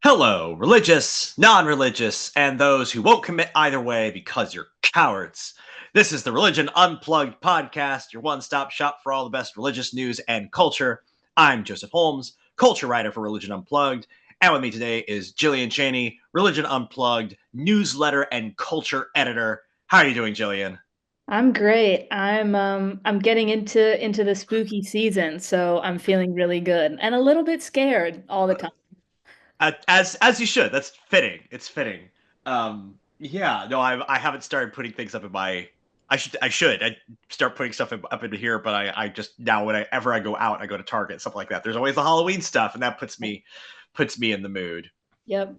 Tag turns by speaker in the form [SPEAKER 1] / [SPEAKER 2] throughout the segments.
[SPEAKER 1] Hello, religious, non religious, and those who won't commit either way because you're cowards. This is the Religion Unplugged podcast, your one stop shop for all the best religious news and culture. I'm Joseph Holmes, culture writer for Religion Unplugged, and with me today is Jillian Cheney, Religion Unplugged newsletter and culture editor. How are you doing, Jillian?
[SPEAKER 2] I'm great. I'm getting into the spooky season, so I'm feeling really good and a little bit scared all the time.
[SPEAKER 1] As you should. That's fitting. It's fitting. Yeah. No, I haven't started putting things up in my. I start putting stuff up into here, but I just now whenever I go out, I go to Target, stuff like that. There's always the Halloween stuff, and that puts me in the mood.
[SPEAKER 2] Yep.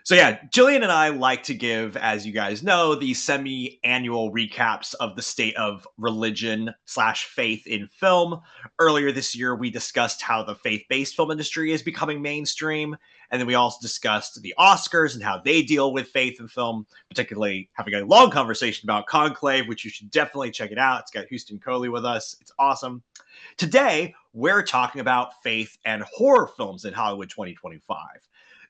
[SPEAKER 1] So yeah, Jillian and I like to give, as you guys know, the semi-annual recaps of the state of religion slash faith in film. Earlier this year, we discussed how the faith-based film industry is becoming mainstream, and then we also discussed the Oscars and how they deal with faith in film, particularly having a long conversation about Conclave, which you should definitely check it out. It's got Houston Coley with us. It's awesome. Today, we're talking about faith and horror films in Hollywood 2025.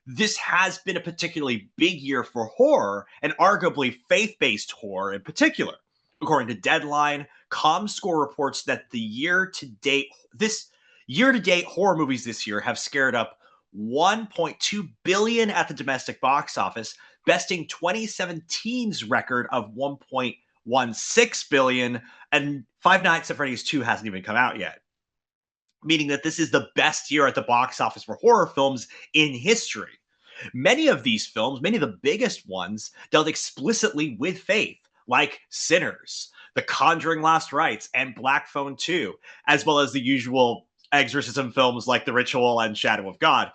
[SPEAKER 1] This has been a particularly big year for horror, and arguably faith-based horror in particular. According to Deadline, ComScore reports that this year-to-date horror movies this year have scared up 1.2 billion at the domestic box office, besting 2017's record of 1.16 billion, and Five Nights at Freddy's 2 hasn't even come out yet, meaning that this is the best year at the box office for horror films in history. Many of these films, many of the biggest ones, dealt explicitly with faith, like Sinners, The Conjuring Last Rites, and Black Phone 2, as well as the usual exorcism films like The Ritual and Shadow of God.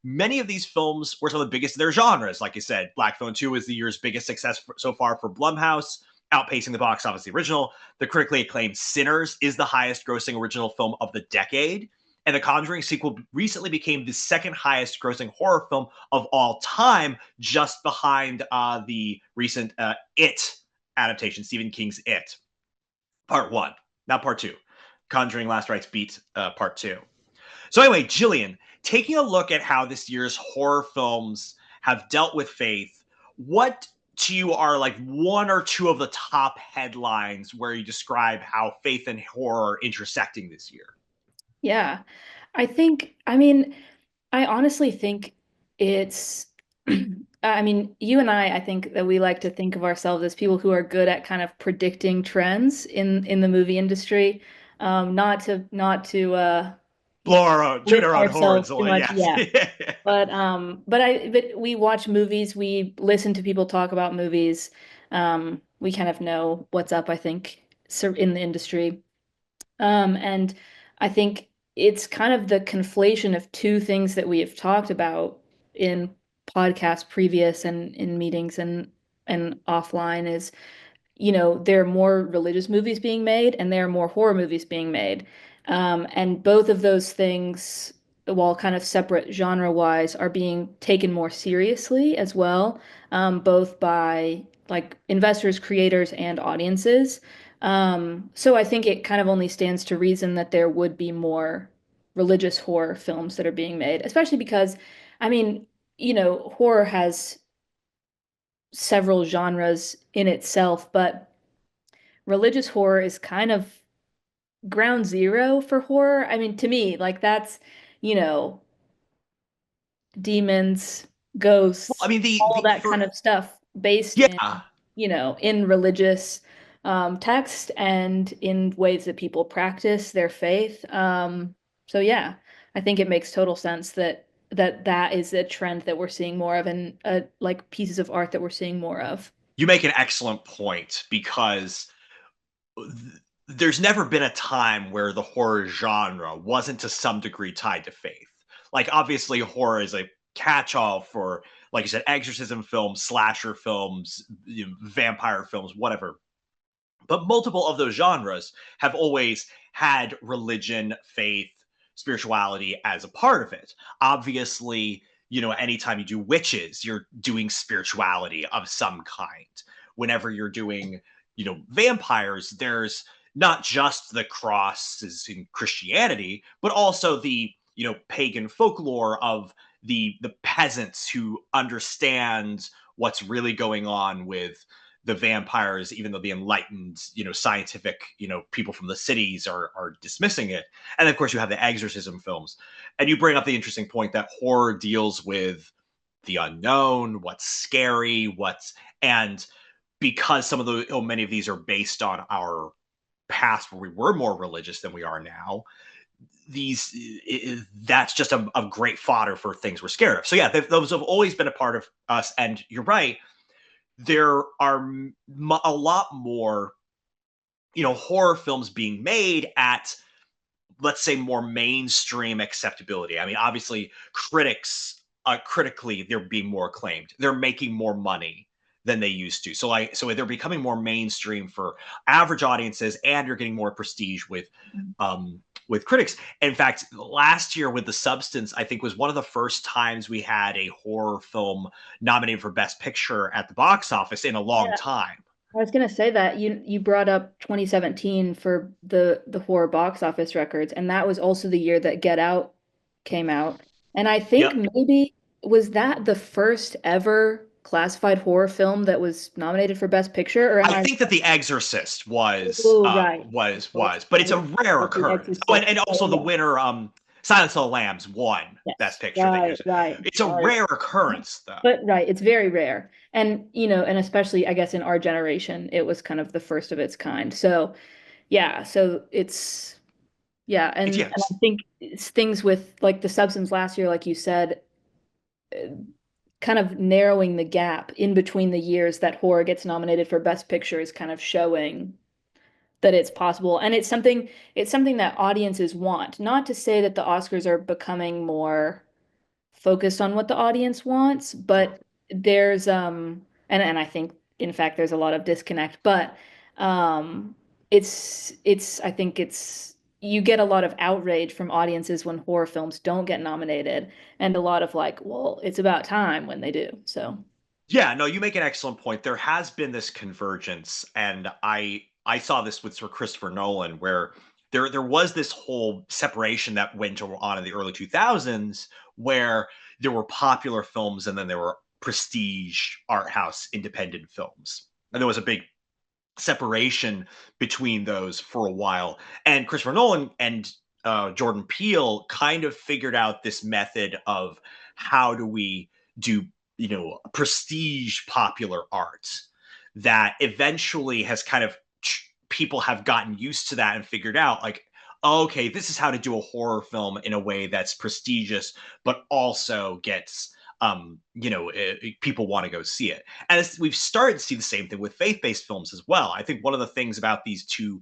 [SPEAKER 1] Many of these films were some of the biggest in their genres. Like I said, Black Phone 2 is the year's biggest success so far for Blumhouse, outpacing the box office the original. The critically acclaimed Sinners is the highest grossing original film of the decade. And the Conjuring sequel recently became the second highest grossing horror film of all time, just behind the recent It adaptation, Stephen King's It, part one, not part two. Conjuring Last Rites beat part two. So, anyway, Jillian, taking a look at how this year's horror films have dealt with faith, what to you are like one or two of the top headlines where you describe how faith and horror are intersecting this year?
[SPEAKER 2] Yeah. I mean, I honestly think it's I mean, you and I think that we like to think of ourselves as people who are good at kind of predicting trends in the movie industry. Not to you know,
[SPEAKER 1] Toot
[SPEAKER 2] lift
[SPEAKER 1] our own horns,
[SPEAKER 2] ourselves too much.
[SPEAKER 1] yes.
[SPEAKER 2] Yeah. But we watch movies, we listen to people talk about movies. We kind of know what's up, I think, in the industry. And I think it's kind of the conflation of two things that we have talked about in podcasts previous and in meetings and offline is, there are more religious movies being made and there are more horror movies being made. And both of those things, while kind of separate genre-wise, are being taken more seriously as well, both by like investors, creators, and audiences. So I think it kind of only stands to reason that there would be more religious horror films that are being made, especially because, I mean, horror has several genres in itself, but religious horror is kind of ground zero for horror. I mean, to me, like that's, you know, demons,
[SPEAKER 1] Well, I
[SPEAKER 2] ghosts,
[SPEAKER 1] mean,
[SPEAKER 2] all
[SPEAKER 1] the
[SPEAKER 2] that
[SPEAKER 1] for
[SPEAKER 2] kind of stuff based in,
[SPEAKER 1] yeah,
[SPEAKER 2] in religious text and in ways that people practice their faith. So yeah, I think it makes total sense that is a trend that we're seeing more of and like pieces of art that we're seeing more of.
[SPEAKER 1] you make an excellent point because there's never been a time where the horror genre wasn't to some degree tied to faith. Like, obviously, horror is a catch-all for, like you said, exorcism films, slasher films, vampire films, whatever. But multiple of those genres have always had religion, faith, spirituality as a part of it. Obviously, anytime you do witches, you're doing spirituality of some kind. Whenever you're doing, vampires, there's not just the crosses in Christianity, but also the, pagan folklore of the peasants who understand what's really going on with the vampires, even though the enlightened, scientific, people from the cities are dismissing it. And of course, you have the exorcism films, and you bring up the interesting point that horror deals with the unknown, what's scary, and because some of the many of these are based on our past where we were more religious than we are now, these that's just a great fodder for things we're scared of. So yeah, those have always been a part of us. And you're right, there are a lot more horror films being made at, let's say, more mainstream acceptability. I mean, obviously critically they're being more acclaimed, they're making more money than they used to, so they're becoming more mainstream for average audiences, and you're getting more prestige with critics. In fact, last year with The Substance, I think, was one of the first times we had a horror film nominated for Best Picture at the box office in a long
[SPEAKER 2] Yeah.
[SPEAKER 1] time.
[SPEAKER 2] I was gonna say that you brought up 2017 for the horror box office records, and that was also the year that Get Out came out. And I think
[SPEAKER 1] Yep.
[SPEAKER 2] maybe was that the first ever classified horror film that was nominated for Best Picture, or am
[SPEAKER 1] I
[SPEAKER 2] I?
[SPEAKER 1] think that The Exorcist was
[SPEAKER 2] Oh,
[SPEAKER 1] uh
[SPEAKER 2] right.
[SPEAKER 1] was
[SPEAKER 2] Okay.
[SPEAKER 1] was, but it's a rare
[SPEAKER 2] That's The
[SPEAKER 1] occurrence. Oh, and
[SPEAKER 2] Exorcist.
[SPEAKER 1] also the
[SPEAKER 2] Oh,
[SPEAKER 1] winner, Silence of the Lambs, won
[SPEAKER 2] yes.
[SPEAKER 1] Best Picture that year.
[SPEAKER 2] Right, right.
[SPEAKER 1] It's a
[SPEAKER 2] Sorry.
[SPEAKER 1] rare occurrence, though.
[SPEAKER 2] But right, it's very rare. And and especially I guess in our generation, it was kind of the first of its kind. So yeah, so it's yeah,
[SPEAKER 1] It's
[SPEAKER 2] and I
[SPEAKER 1] yes.
[SPEAKER 2] think it's things with like The Substance last year, like you said, uh, kind of narrowing the gap in between the years that horror gets nominated for Best Picture is kind of showing that it's possible. And it's something that audiences want. Not to say that the Oscars are becoming more focused on what the audience wants,
[SPEAKER 1] Sure.
[SPEAKER 2] but there's and I think in fact there's a lot of disconnect, but it's I think it's you get a lot of outrage from audiences when horror films don't get nominated, and a lot of like, well, it's about time when they do. So
[SPEAKER 1] Yeah, no, you make an excellent point. There has been this convergence, and I saw this with Sir Christopher Nolan, where there was this whole separation that went on in the early 2000s, where there were popular films and then there were prestige art house independent films, and there was a big separation between those for a while. And Christopher Nolan and Jordan Peele kind of figured out this method of how do we do, prestige popular art that eventually has kind of people have gotten used to that and figured out, like, okay, this is how to do a horror film in a way that's prestigious but also gets people want to go see it. And we've started to see the same thing with faith-based films as well. I think one of the things about these two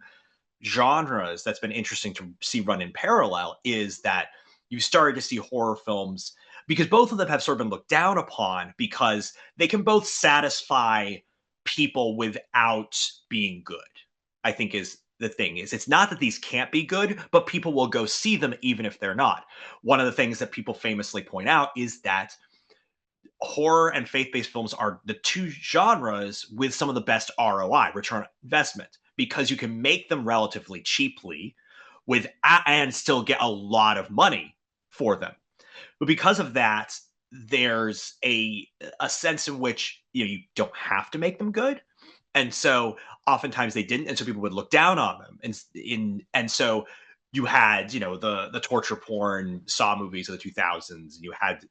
[SPEAKER 1] genres that's been interesting to see run in parallel is that you started to see horror films, because both of them have sort of been looked down upon because they can both satisfy people without being good. I think is the thing is, it's not that these can't be good, but people will go see them even if they're not. One of the things that people famously point out is that horror and faith-based films are the two genres with some of the best ROI, return on investment, because you can make them relatively cheaply with and still get a lot of money for them. But because of that, there's a sense in which you don't have to make them good, and so oftentimes they didn't, and so people would look down on them, and so you had the torture porn Saw movies of the 2000s, and you had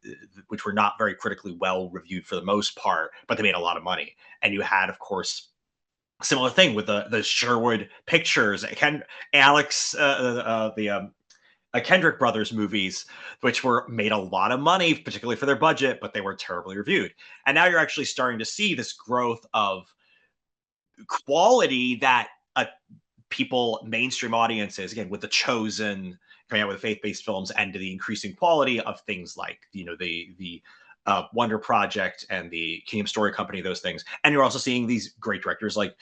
[SPEAKER 1] which were not very critically well reviewed for the most part, but they made a lot of money. And you had, of course, a similar thing with the Sherwood Pictures, Alex, the Kendrick Brothers movies, which were made a lot of money, particularly for their budget, but they were terribly reviewed. And now you're actually starting to see this growth of quality that mainstream audiences, again, with The Chosen coming out with faith-based films, and to the increasing quality of things like the Wonder Project and the Kingdom Story Company, those things. And you're also seeing these great directors like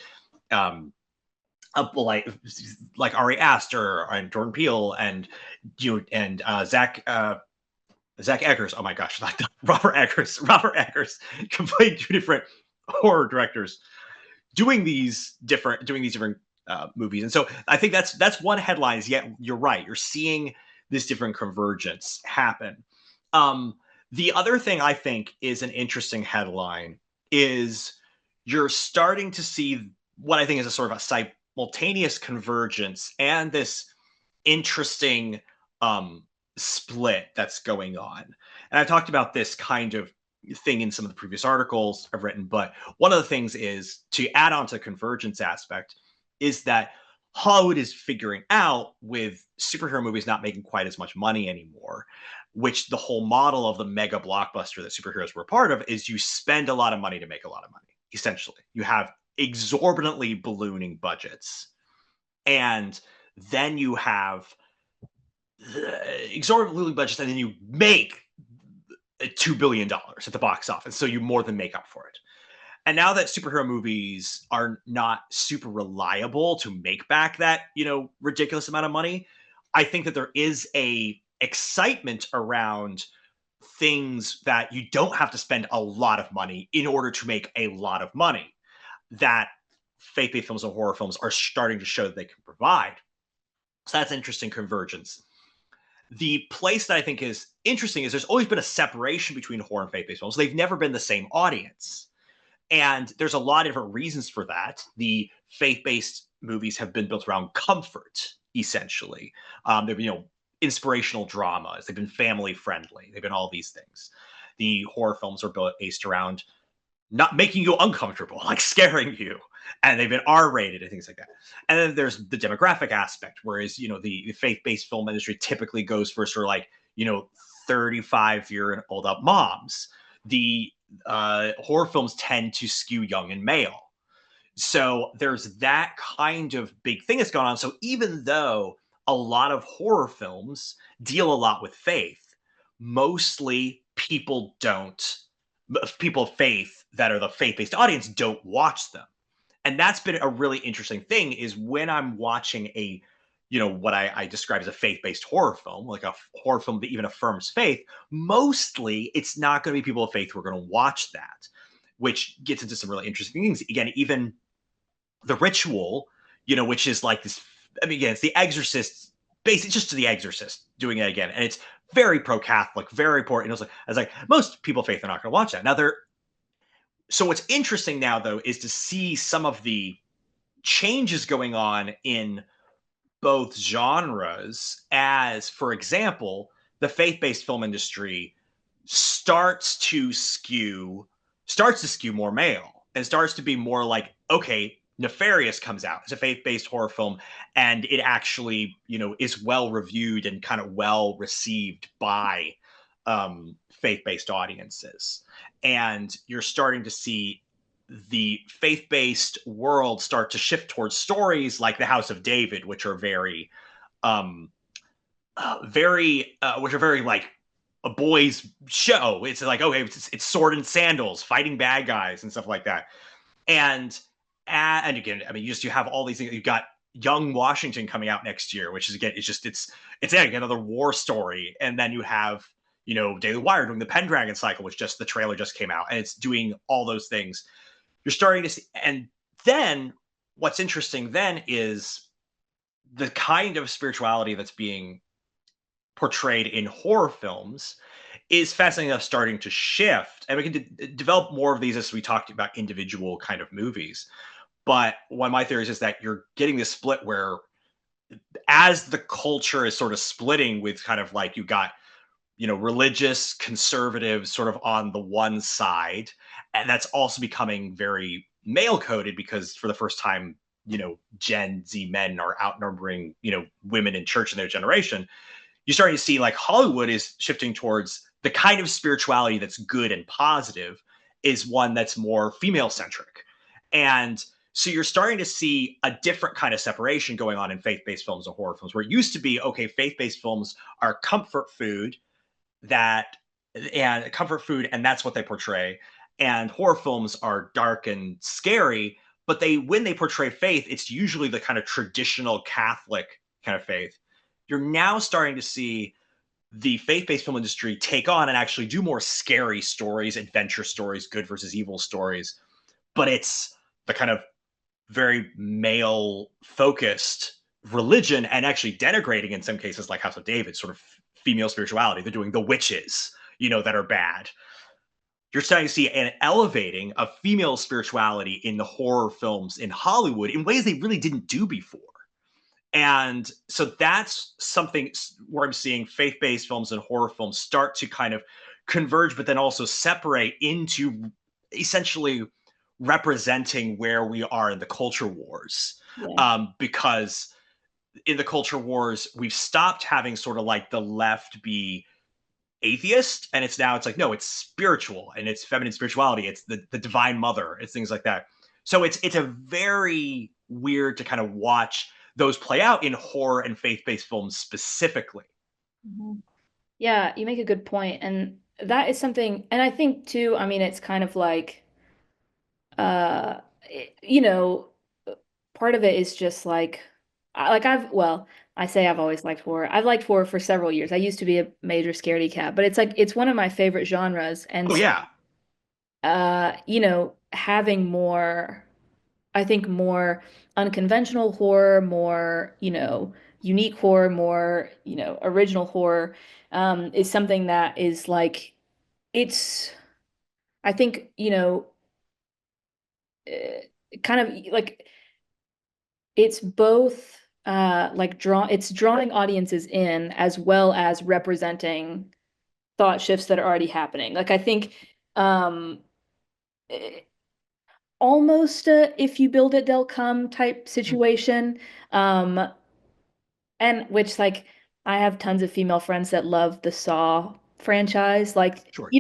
[SPEAKER 1] um, like Ari Aster and Jordan Peele and Zach Eggers. Oh my gosh, not Robert Eggers. Robert Eggers, completely two different horror directors doing these different movies. And so I think that's one headline. Is, yet you're right, you're seeing this different convergence happen. Um, The other thing I think is an interesting headline is you're starting to see what I think is a sort of a simultaneous convergence and this interesting split that's going on. And I've talked about this kind of thing in some of the previous articles I've written, but one of the things is to add on to the convergence aspect is that Hollywood is figuring out with superhero movies not making quite as much money anymore, which the whole model of the mega blockbuster that superheroes were a part of is you spend a lot of money to make a lot of money. Essentially, you have exorbitantly ballooning budgets, and then you have exorbitantly budgets, and then you make $2 billion at the box office, so you more than make up for it. And now that superhero movies are not super reliable to make back that ridiculous amount of money, I think that there is a excitement around things that you don't have to spend a lot of money in order to make a lot of money, that faith-based films and horror films are starting to show that they can provide. So that's interesting convergence. The place that I think is interesting is there's always been a separation between horror and faith-based films. They've never been the same audience. And there's a lot of different reasons for that. The faith-based movies have been built around comfort, essentially. They've been, inspirational dramas. They've been family-friendly. They've been all these things. The horror films are based around not making you uncomfortable, like scaring you. And they've been R-rated and things like that. And then there's the demographic aspect, whereas, the faith-based film industry typically goes for sort of like, 35-year and old up moms. The horror films tend to skew young and male. So there's that kind of big thing that's going on. So even though a lot of horror films deal a lot with faith, mostly people of faith that are the faith-based audience don't watch them. And that's been a really interesting thing is when I'm watching what I describe as a faith-based horror film, like a horror film that even affirms faith, mostly it's not going to be people of faith who are going to watch that, which gets into some really interesting things. Again, even The Ritual, which is like this, again, it's The Exorcist, basically just The Exorcist doing it again. And it's very pro-Catholic, very important. I was like, most people of faith are not going to watch that. Now, so what's interesting now, though, is to see some of the changes going on in both genres, as, for example, the faith-based film industry starts to skew more male and starts to be more like, okay, Nefarious comes out. It's a faith-based horror film, and it actually, is well reviewed and kind of well received by faith-based audiences. And you're starting to see the faith-based world start to shift towards stories like The House of David, which are very which are very like a boys show. It's like, okay, it's sword and sandals fighting bad guys and stuff like that. And again, I mean, you have all these things. You've got Young Washington coming out next year, which is, again, it's again, another war story. And then you have Daily Wire doing the Pendragon cycle, which the trailer just came out, and it's doing all those things. You're starting to see, and then what's interesting then is the kind of spirituality that's being portrayed in horror films is fascinating enough starting to shift. And we can develop more of these as we talked about individual kind of movies. But one of my theories is that you're getting this split where, as the culture is sort of splitting with kind of like, you got religious conservatives sort of on the one side, and that's also becoming very male coded because for the first time, Gen Z men are outnumbering, women in church in their generation. You're starting to see like Hollywood is shifting towards the kind of spirituality that's good and positive is one that's more female centric. And so you're starting to see a different kind of separation going on in faith-based films and horror films, where it used to be, okay, faith-based films are comfort food, and that's what they portray. And horror films are dark and scary, but when they portray faith, it's usually the kind of traditional Catholic kind of faith. You're now starting to see the faith-based film industry take on and actually do more scary stories, adventure stories, good versus evil stories. But it's the kind of very male-focused religion, and actually denigrating in some cases, like House of David, sort of female spirituality. They're doing the witches, that are bad. You're starting to see an elevating of female spirituality in the horror films in Hollywood in ways they really didn't do before. And so that's something where I'm seeing faith based films and horror films start to kind of converge, but then also separate into essentially representing where we are in the culture wars.
[SPEAKER 2] Yeah.
[SPEAKER 1] Because in the culture wars, we've stopped having sort of like the left be atheist, and it's like, no, it's spiritual and it's feminine spirituality, it's the divine mother, it's things like that. So it's a very weird to kind of watch those play out in horror and faith-based films specifically.
[SPEAKER 2] Mhm. Yeah, you make a good point. And that is something, and I think too, I mean, it's kind of like, uh, you know, part of it is just like, well, I say I've always liked horror. I've liked horror for several years. I used to be a major scaredy cat, but it's like, it's one of my favorite genres. And
[SPEAKER 1] Oh
[SPEAKER 2] so,
[SPEAKER 1] yeah.
[SPEAKER 2] having more, I think more unconventional horror, more, unique horror, more, original horror, is something that is like, it's, I think, kind of like it's both it's drawing audiences in as well as representing thought shifts that are already happening. Like I think um eh, almost a if you build it they'll come type situation. Um and which like I have tons of female friends that love the Saw franchise. Like,
[SPEAKER 1] Sure.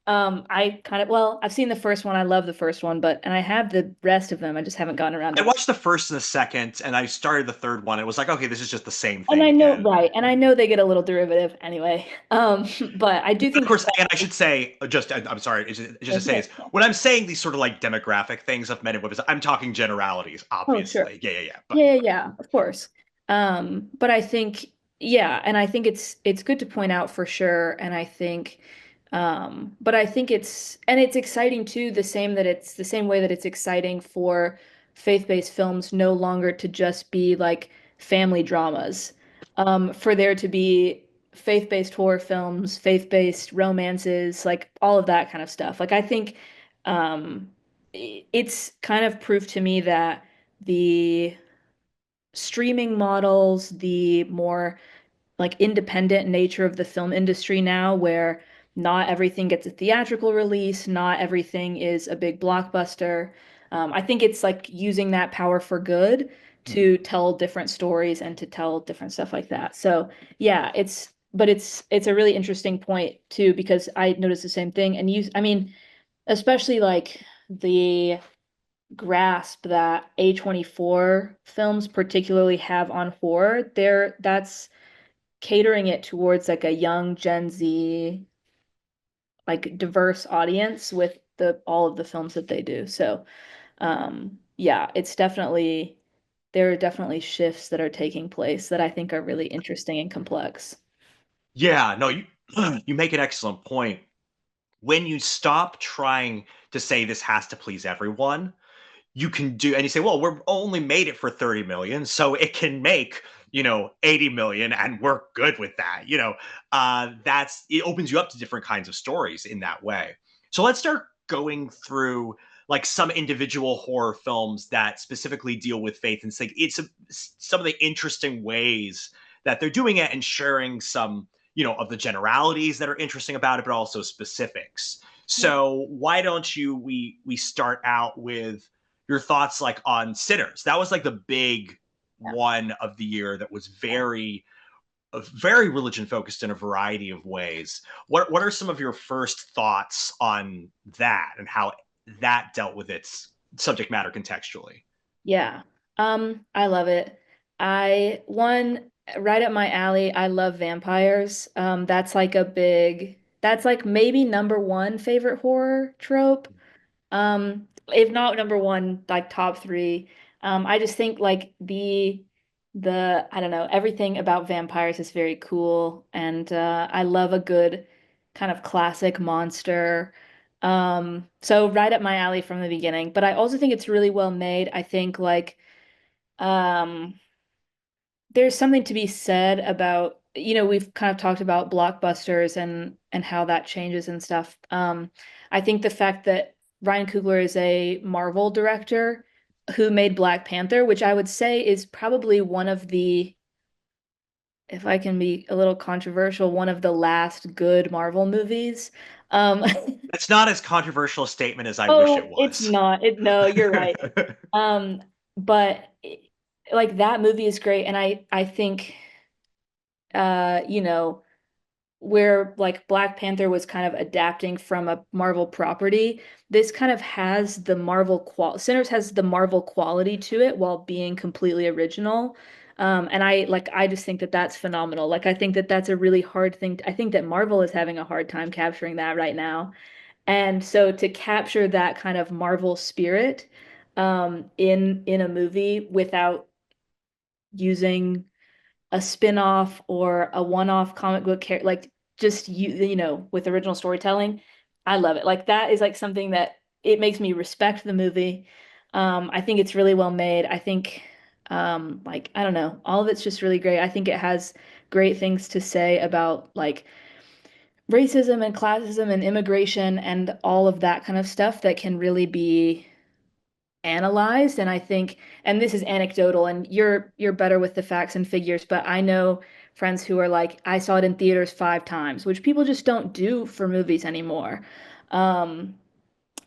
[SPEAKER 2] I kind of well, I've seen the first one. I love the first one, and I have the rest of them. I just haven't gotten around
[SPEAKER 1] I
[SPEAKER 2] to.
[SPEAKER 1] watched the first and the second, and I started the third one. It was like, okay, this is just the same
[SPEAKER 2] And
[SPEAKER 1] thing
[SPEAKER 2] I know,
[SPEAKER 1] again.
[SPEAKER 2] right, and I know they get a little derivative anyway. But I do
[SPEAKER 1] Of
[SPEAKER 2] think
[SPEAKER 1] course, and I should say, I'm sorry, just to say is when I'm saying these sort of like demographic things of men and women, I'm talking generalities,
[SPEAKER 2] oh, sure.
[SPEAKER 1] obviously. Yeah, yeah, yeah. But
[SPEAKER 2] Yeah, yeah, yeah, of course. But I think, yeah, and I think it's good to point out for sure. And I think, but I think it's exciting too, the same way that it's exciting for faith-based films no longer to just be like family dramas. For there to be faith-based horror films, faith-based romances, like all of that kind of stuff. Like I think, um, it's kind of proof to me that the streaming models, the more like independent nature of the film industry now, where not everything gets a theatrical release, not everything is a big blockbuster. I think it's like using that power for good to tell different stories and to tell different stuff like that. So yeah, it's a really interesting point too, because I noticed the same thing. And I mean, especially like the grasp that A24 films particularly have on horror, that's catering it towards like a young Gen Z, like diverse audience with the all of the films that they do. So, yeah, there are definitely shifts that are taking place that I think are really interesting and complex.
[SPEAKER 1] yeah, no, you you make an excellent point. When you stop trying to say this has to please everyone, you can do, and you say, well, we're only made it for 30 million, so it can make 80 million, and we're good with that. That's it opens you up to different kinds of stories in that way. So let's start going through like some individual horror films that specifically deal with faith and say some of the interesting ways that they're doing it and sharing some of the generalities that are interesting about it, but also specifics.
[SPEAKER 2] Yeah.
[SPEAKER 1] So why don't we start out with your thoughts like on Sinners? That was like the big
[SPEAKER 2] Yeah.
[SPEAKER 1] one of the year that was
[SPEAKER 2] Yeah.
[SPEAKER 1] very religion focused in a variety of ways. What are some of your first thoughts on that and how that dealt with its subject matter contextually?
[SPEAKER 2] Yeah. I love it. One right up my alley. I love vampires. That's like maybe number one favorite horror trope. If not number one, like top three. I just think like I don't know, everything about vampires is very cool, and I love a good kind of classic monster. So right up my alley from the beginning. But I also think it's really well made. I think like um there's something to be said about we've kind of talked about blockbusters and how that changes and stuff. I think the fact that Ryan Coogler is a Marvel director who made Black Panther, which I would say is probably one of the, if I can be a little controversial, one of the last good Marvel movies. Um,
[SPEAKER 1] It's not as controversial a statement as I wish it
[SPEAKER 2] oh, it's
[SPEAKER 1] was.
[SPEAKER 2] not. No, you're right. Um, but like that movie is great, and I think you know, where like Black Panther was kind of adapting from a Marvel property, this kind of has the Marvel Sinners has the Marvel quality to it while being completely original. And I just think that that's phenomenal. Like I think that that's a really hard thing. I think that Marvel is having a hard time capturing that right now. And so to capture that kind of Marvel spirit in a movie without using a spin-off or a one-off comic book character, like just with original storytelling. I love it. Like that is like something that it makes me respect the movie. I think it's really well made. I think like I don't know, all of it's just really great. I think it has great things to say about like racism and classism and immigration and all of that kind of stuff that can really be analyzed. And I think, and this is anecdotal, and you're better with the facts and figures, but I know friends who are like, I saw it in theaters 5 times, which people just don't do for movies anymore. Um,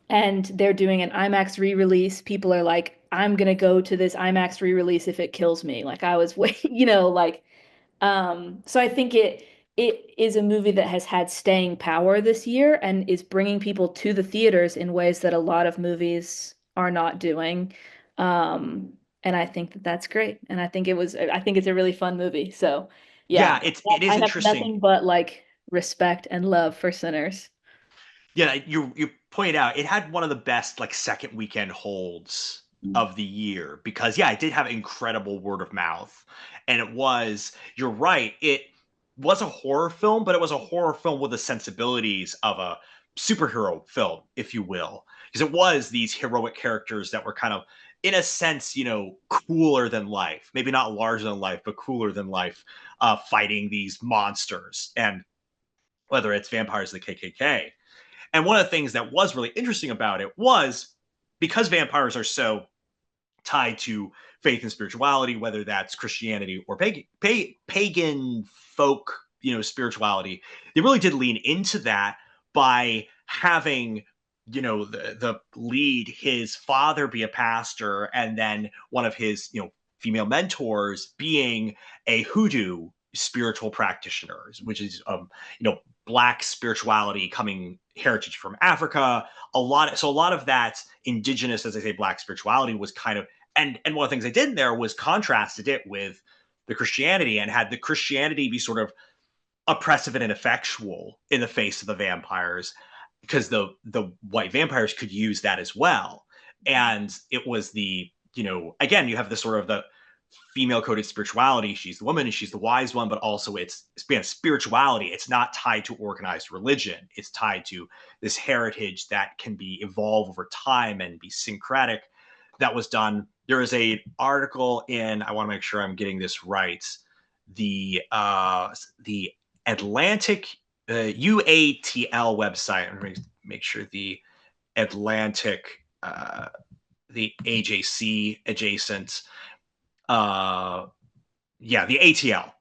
[SPEAKER 2] and they're doing an IMAX re-release. People are like, I'm gonna go to this IMAX re-release if it kills me. Like I was like so I think it is a movie that has had staying power this year and is bringing people to the theaters in ways that a lot of movies are not doing. Um, and I think that that's great. And I think it's a really fun movie. So yeah,
[SPEAKER 1] Yeah, it is
[SPEAKER 2] I have
[SPEAKER 1] interesting.
[SPEAKER 2] nothing but like respect and love for Sinners.
[SPEAKER 1] Yeah, you point out it had one of the best like second weekend holds of the year because yeah, it did have incredible word of mouth. And it was, you're right, it was a horror film, but it was a horror film with the sensibilities of a superhero film, if you will. Because it was these heroic characters that were kind of in a sense, cooler than life. Maybe not larger than life, but cooler than life, fighting these monsters. And whether it's vampires of the KKK. And one of the things that was really interesting about it was because vampires are so tied to faith and spirituality, whether that's Christianity or pagan folk, spirituality, they really did lean into that by having, the lead, his father be a pastor, and then one of his, female mentors being a hoodoo spiritual practitioner, which is, black spirituality coming heritage from Africa. A lot of that indigenous, as I say, black spirituality was kind of, and one of the things I did in there was contrasted it with the Christianity and had the Christianity be sort of oppressive and ineffectual in the face of the vampires because the white vampires could use that as well. And it was the, again, you have the sort of the female coded spirituality. She's the woman and she's the wise one, but also it's spirituality. It's not tied to organized religion. It's tied to this heritage that can be evolve over time and be syncretic. That was done. There is a article in, I want to make sure I'm getting this right, the Atlantic UATL website. I'm going to make sure the Atlantic, the AJC adjacent, the ATL,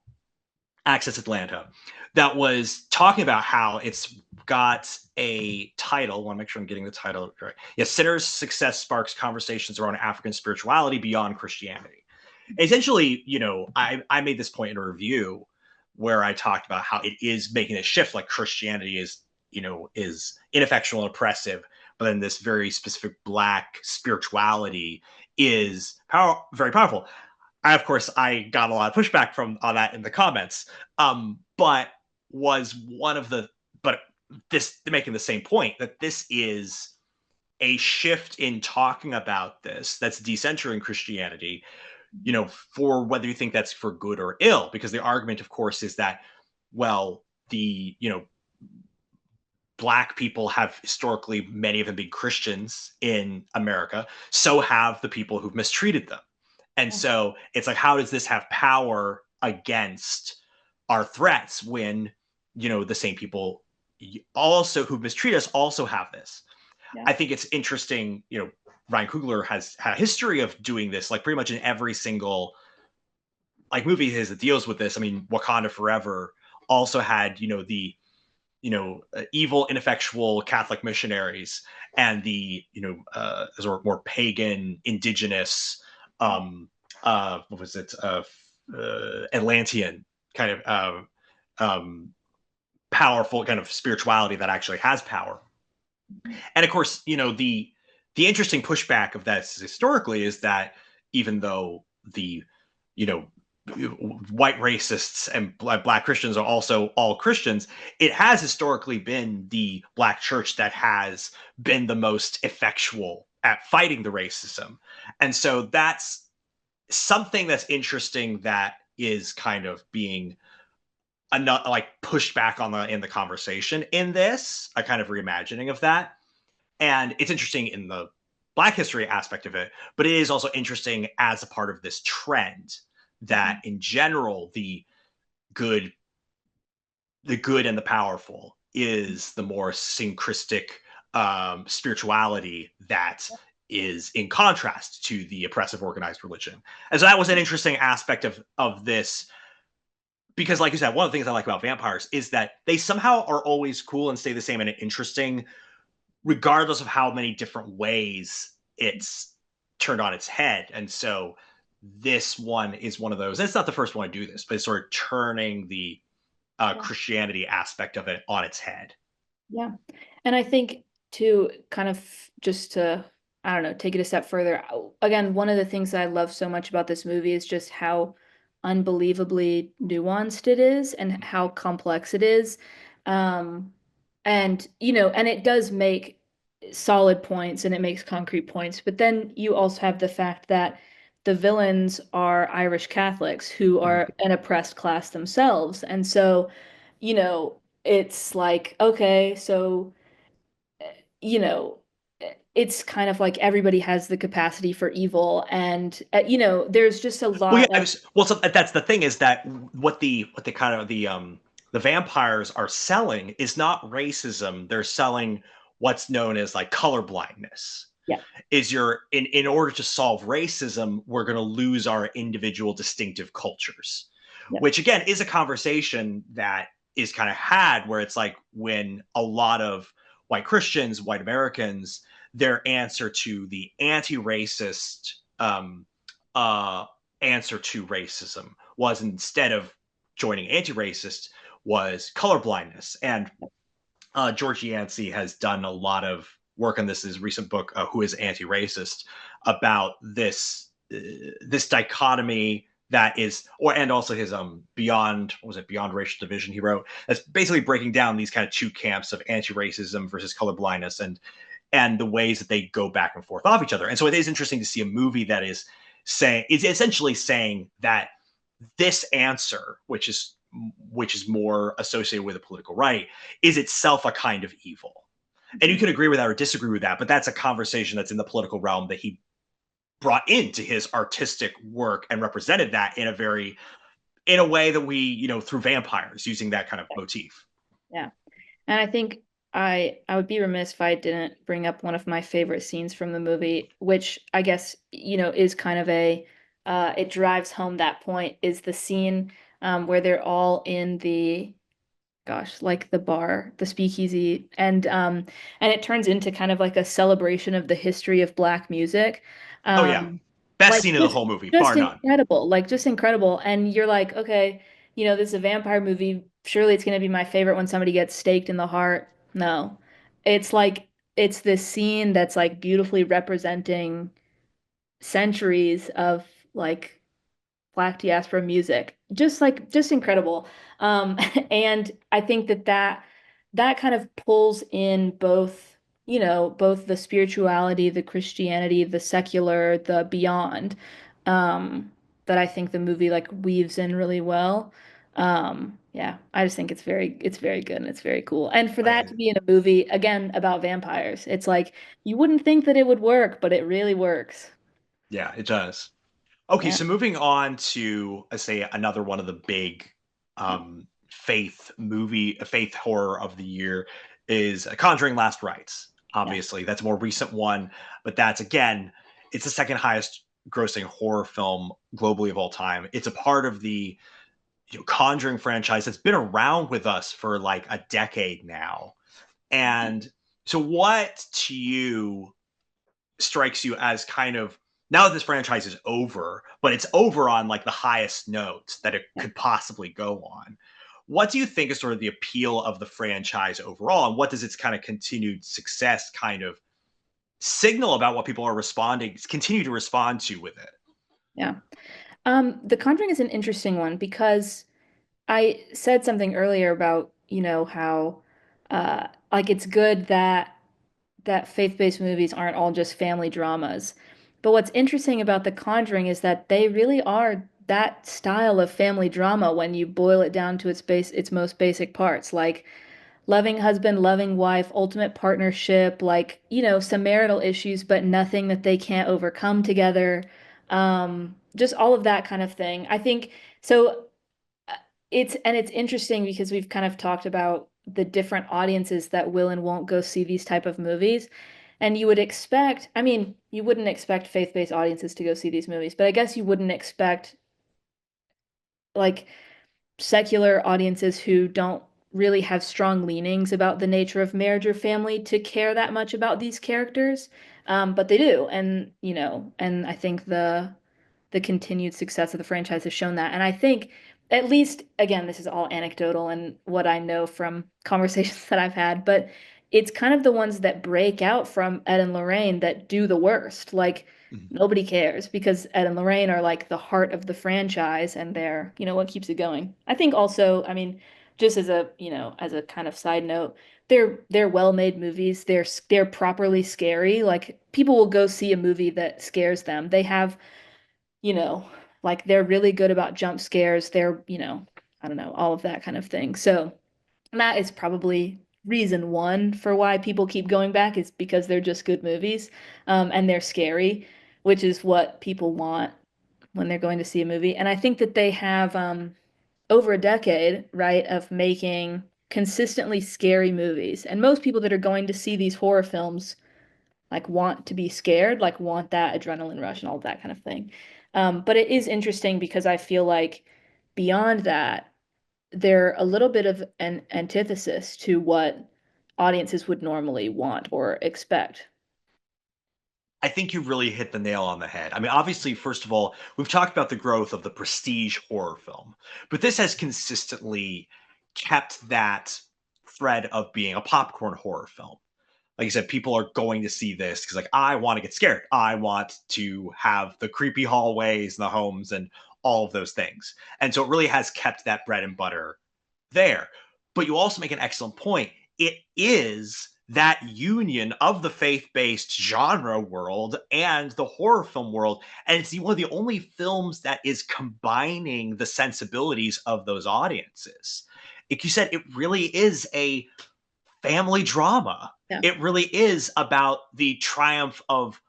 [SPEAKER 1] Access Atlanta, that was talking about how it's got a title. I want to make sure I'm getting the title right. Yeah, Sinner's Success Sparks Conversations Around African Spirituality Beyond Christianity. Essentially, I made this point in a review where I talked about how it is making a shift, like Christianity is ineffectual and oppressive, but then this very specific black spirituality is very powerful. Of course, I got a lot of pushback from on that in the comments, but was one of the, but this making the same point that this is a shift in talking about this that's decentering Christianity, for whether you think that's for good or ill, because the argument, of course, is that, well, the, black people have historically, many of them been Christians in America, so have the people who've mistreated them. And so it's like, how does this have power against are threats when, the same people also who mistreat us also have this.
[SPEAKER 2] Yeah.
[SPEAKER 1] I think it's interesting, Ryan Coogler has had a history of doing this, like pretty much in every single like movie his that deals with this. I mean, Wakanda Forever also had, the evil, ineffectual Catholic missionaries and the sort of more pagan, indigenous, what was it, Atlantean kind of powerful kind of spirituality that actually has power. And of course, the interesting pushback of that historically is that even though the you know white racists and black Christians are also all Christians, it has historically been the black church that has been the most effectual at fighting the racism. And so that's something that's interesting that is kind of being like pushed back on the in the conversation in this, a kind of reimagining of that. And it's interesting in the black history aspect of it, but it is also interesting as a part of this trend that in general good the good and the powerful is the more syncretistic spirituality that is in contrast to the oppressive organized religion. And so that was an interesting aspect of this, because like you said, one of the things I like about vampires is that they somehow are always cool and stay the same and interesting regardless of how many different ways it's turned on its head. And so this one is one of those. It's not the first one to do this, but it's sort of turning the
[SPEAKER 2] Yeah.
[SPEAKER 1] Christianity aspect of it on its head.
[SPEAKER 2] Yeah. And I think to kind of just to, I don't know, take it a step further. Again, one of the things that I love so much about this movie is just how unbelievably nuanced it is and how complex it is. Um, and, and it does make solid points and it makes concrete points. But then you also have the fact that the villains are Irish Catholics who
[SPEAKER 1] Mhm.
[SPEAKER 2] are an oppressed class themselves. And so, it's like, okay, so, you know, it's kind of like everybody has the capacity for evil. And, there's just a
[SPEAKER 1] Well, yeah,
[SPEAKER 2] lot of,
[SPEAKER 1] so that's the thing is that what the kind of the vampires are selling is not racism. They're selling what's known as like color blindness.
[SPEAKER 2] yeah,
[SPEAKER 1] Is your in order to solve racism, we're going to lose our individual distinctive cultures,
[SPEAKER 2] yeah,
[SPEAKER 1] which again is a conversation that is kind of had where it's like when a lot of white Christians, white Americans, their answer to the anti-racist uh, answer to racism was, instead of joining anti-racist, was colorblindness. And George Yancey has done a lot of work on this in his recent book, "Who is Anti-Racist," about this dichotomy that is, or and also his Beyond, what was it, Beyond Racial Division he wrote. That's basically breaking down these kind of two camps of anti-racism versus colorblindness, and the ways that they go back and forth off each other. And so it is interesting to see a movie that is essentially saying that this answer, which is more associated with a political right, is itself a kind of evil. And you can agree with that or disagree with that, but that's a conversation that's in the political realm that he brought into his artistic work and represented that in a way that we, through vampires, using that kind of motif.
[SPEAKER 2] yeah. And I think I would be remiss if I didn't bring up one of my favorite scenes from the movie, which I guess, is kind of it drives home that point, is the scene where they're all in the, gosh, like the bar, the speakeasy, and it turns into kind of like a celebration of the history of Black music.
[SPEAKER 1] Oh yeah,
[SPEAKER 2] Um
[SPEAKER 1] best
[SPEAKER 2] like
[SPEAKER 1] scene of the
[SPEAKER 2] just
[SPEAKER 1] whole movie,
[SPEAKER 2] just
[SPEAKER 1] bar none.
[SPEAKER 2] incredible, like just incredible. And you're like, okay, this is a vampire movie. Surely it's gonna be my favorite when somebody gets staked in the heart. No. It's like it's this scene that's like beautifully representing centuries of like Black diaspora music. Just incredible. And I think that kind of pulls in both, both the spirituality, the Christianity, the secular, the beyond, that I think the movie like weaves in really well. Yeah, I just think it's very good and it's very cool. And for that to be in a movie again about vampires, it's like you wouldn't think that it would work, but it really works.
[SPEAKER 1] Yeah, it does. Okay,
[SPEAKER 2] Yeah.
[SPEAKER 1] so moving on to, I say, another one of the big faith horror of the year is Conjuring Last Rites.
[SPEAKER 2] Yeah.
[SPEAKER 1] Obviously, that's a more recent one, but that's again, it's the second highest grossing horror film globally of all time. It's a part of the Conjuring franchise that's been around with us for like a decade now. And so, what to you strikes you as kind of now that this franchise is over, but it's over on like the highest note that it
[SPEAKER 2] Yeah.
[SPEAKER 1] could possibly go on? What do you think is sort of the appeal of the franchise overall, and what does its kind of continued success kind of signal about what people are responding, continue to respond to with it?
[SPEAKER 2] Yeah. The Conjuring is an interesting one because I said something earlier about, how like it's good that faith-based movies aren't all just family dramas. But what's interesting about The Conjuring is that they really are that style of family drama when you boil it down to its most basic parts, like loving husband, loving wife, ultimate partnership, like, some marital issues, but nothing that they can't overcome together. Just all of that kind of thing. I think so. It's interesting because we've kind of talked about the different audiences that will and won't go see these type of movies. And you would expect, I mean, you wouldn't expect faith-based audiences to go see these movies, but I guess you wouldn't expect like secular audiences who don't really have strong leanings about the nature of marriage or family to care that much about these characters. But they do. And, and I think the continued success of the franchise has shown that. And I think, at least, again, this is all anecdotal and what I know from conversations that I've had, but it's kind of the ones that break out from Ed and Lorraine that do the worst. Like,
[SPEAKER 1] Mhm.
[SPEAKER 2] nobody cares because Ed and Lorraine are like the heart of the franchise and they're, what keeps it going. I think also, I mean, just as a, as a kind of side note, they're well-made movies. They're properly scary. Like people will go see a movie that scares them. They have you know, like they're really good about jump scares. They're, I don't know, all of that kind of thing. So that is probably reason one for why people keep going back is because they're just good movies, and they're scary, which is what people want when they're going to see a movie. And I think that they have over a decade, right, of making consistently scary movies. And most people that are going to see these horror films like want to be scared, like want that adrenaline rush and all that kind of thing. But it is interesting because I feel like beyond that, they're a little bit of an antithesis to what audiences would normally want or expect.
[SPEAKER 1] I think you really hit the nail on the head. I mean, obviously, first of all, we've talked about the growth of the prestige horror film, but this has consistently kept that thread of being a popcorn horror film. Like I said, people are going to see this because, like, I want to get scared. I want to have the creepy hallways, and the homes, and all of those things. And so it really has kept that bread and butter there. But you also make an excellent point. It is that union of the faith-based genre world and the horror film world, and it's one of the only films that is combining the sensibilities of those audiences. Like you said, it really is a family drama.
[SPEAKER 2] Yeah.
[SPEAKER 1] It really is about the triumph of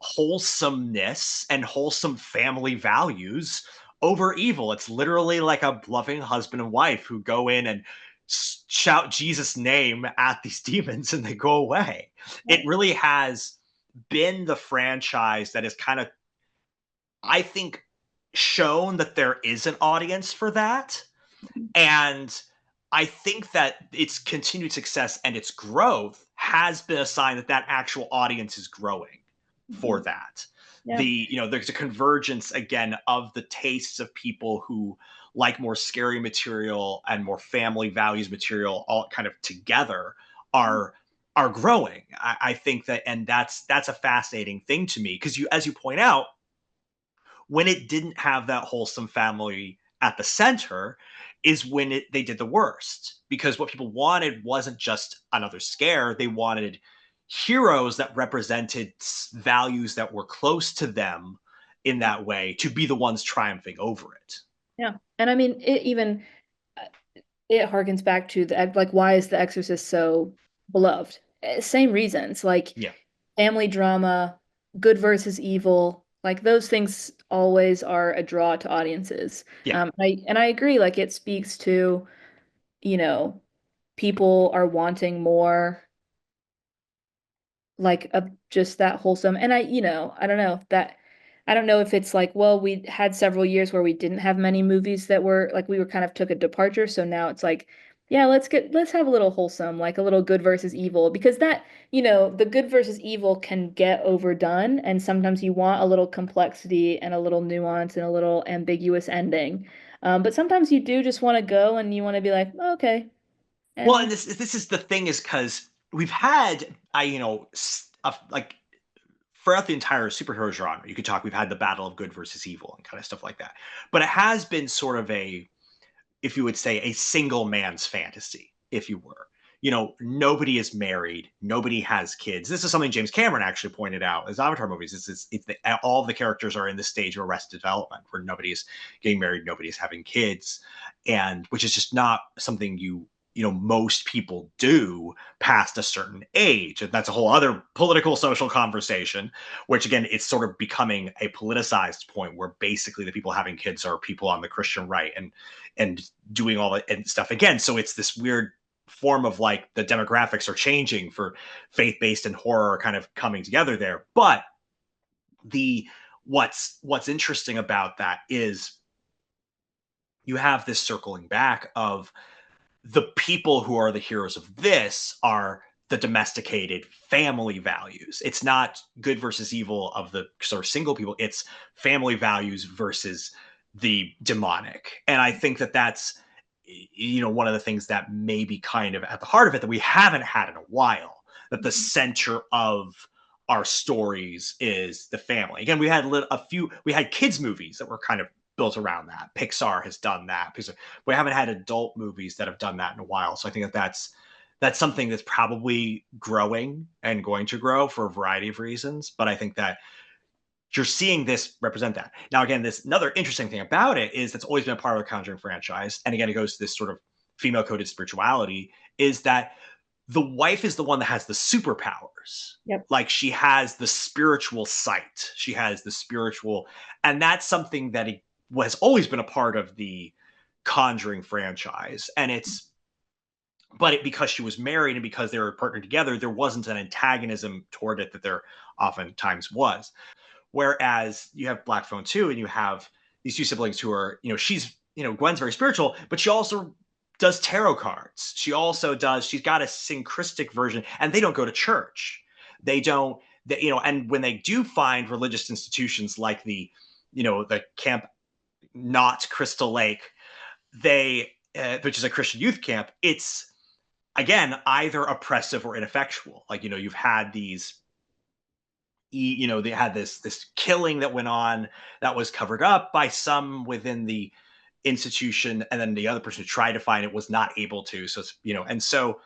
[SPEAKER 1] wholesomeness and wholesome family values over evil. It's literally like a loving husband and wife who go in and shout Jesus' name at these demons and they go away. It
[SPEAKER 2] Right.
[SPEAKER 1] really has been the franchise that has kind of, I think, shown that there is an audience for that. And I think that its continued success and its growth has been a sign that that actual audience is growing for
[SPEAKER 2] Mhm.
[SPEAKER 1] that.
[SPEAKER 2] Yeah.
[SPEAKER 1] There's a convergence again of the tastes of people who like more scary material and more family values material all kind of together are are growing. I think that, and that's a fascinating thing to me because you, as you point out, when it didn't have that wholesome family at the center is when they did the worst, because what people wanted wasn't just another scare. They wanted heroes that represented values that were close to them in that way to be the ones triumphing over it.
[SPEAKER 2] Yeah. And I mean, uh, it harkens back to like why is The Exorcist so beloved? Same reasons, like
[SPEAKER 1] Yeah.
[SPEAKER 2] family drama, good versus evil. Like those things always are a draw to audiences.
[SPEAKER 1] Yeah.
[SPEAKER 2] I agree, like it speaks to, you know, people are wanting more like a just that wholesome. And I don't know that I don't know if it's like, well, we had several years where we didn't have many movies that were like we were kind of took a departure, so now it's like, yeah, let's have a little wholesome, like a little good versus evil, because that, the good versus evil can get overdone, and sometimes you want a little complexity and a little nuance and a little ambiguous ending. But sometimes you do just want to go and you want to be like, "Oh, okay."
[SPEAKER 1] Well, and
[SPEAKER 2] And
[SPEAKER 1] this is the thing is because we've had like throughout the entire superhero genre, you could talk. We've had the battle of good versus evil and kind of stuff like that, but it has been sort of a, if you would say, a single man's fantasy, if you were. Nobody is married, nobody has kids. This is something James Cameron actually pointed out as Avatar movies. All of the characters are in this stage of arrested development where nobody's getting married, nobody's having kids, and which is just not something most people do past a certain age. And that's a whole other political social conversation, which again, it's sort of becoming a politicized point where basically the people having kids are people on the Christian right and doing all that and stuff again. So it's this weird form of like the demographics are changing for faith-based and horror kind of coming together there. But the what's interesting about that is you have this circling back of the people who are the heroes of this are the domesticated family values. It's not good versus evil of the sort of single people. It's family values versus the demonic. And I think that that's one of the things that may be kind of at the heart of it that we haven't had in a while. That the center of our stories is the family. Again, we had kids movies that were kind of built around that. Pixar has done that because we haven't had adult movies that have done that in a while. So I think that that's something that's probably growing and going to grow for a variety of reasons. But I think that you're seeing this represent that. Now, again, this another interesting thing about it is that's always been a part of the Conjuring franchise. And again, it goes to this sort of female coded spirituality is that the wife is the one that has the superpowers.
[SPEAKER 2] yep.
[SPEAKER 1] Like she has the spiritual sight. She has the spiritual, and that's something that has always been a part of the Conjuring franchise. And because she was married and because they were partnered together, there wasn't an antagonism toward it that there oftentimes was. Whereas you have Black Phone 2 and you have these two siblings who are, Gwen's very spiritual, but she also does tarot cards. She's got a syncretic version, and they don't go to church. They don't, and when they do find religious institutions like the camp, not Crystal Lake, which is a Christian youth camp, it's again either oppressive or ineffectual. Like, you've had they had this killing that went on that was covered up by some within the institution, and then the other person who tried to find it was not able to. So and so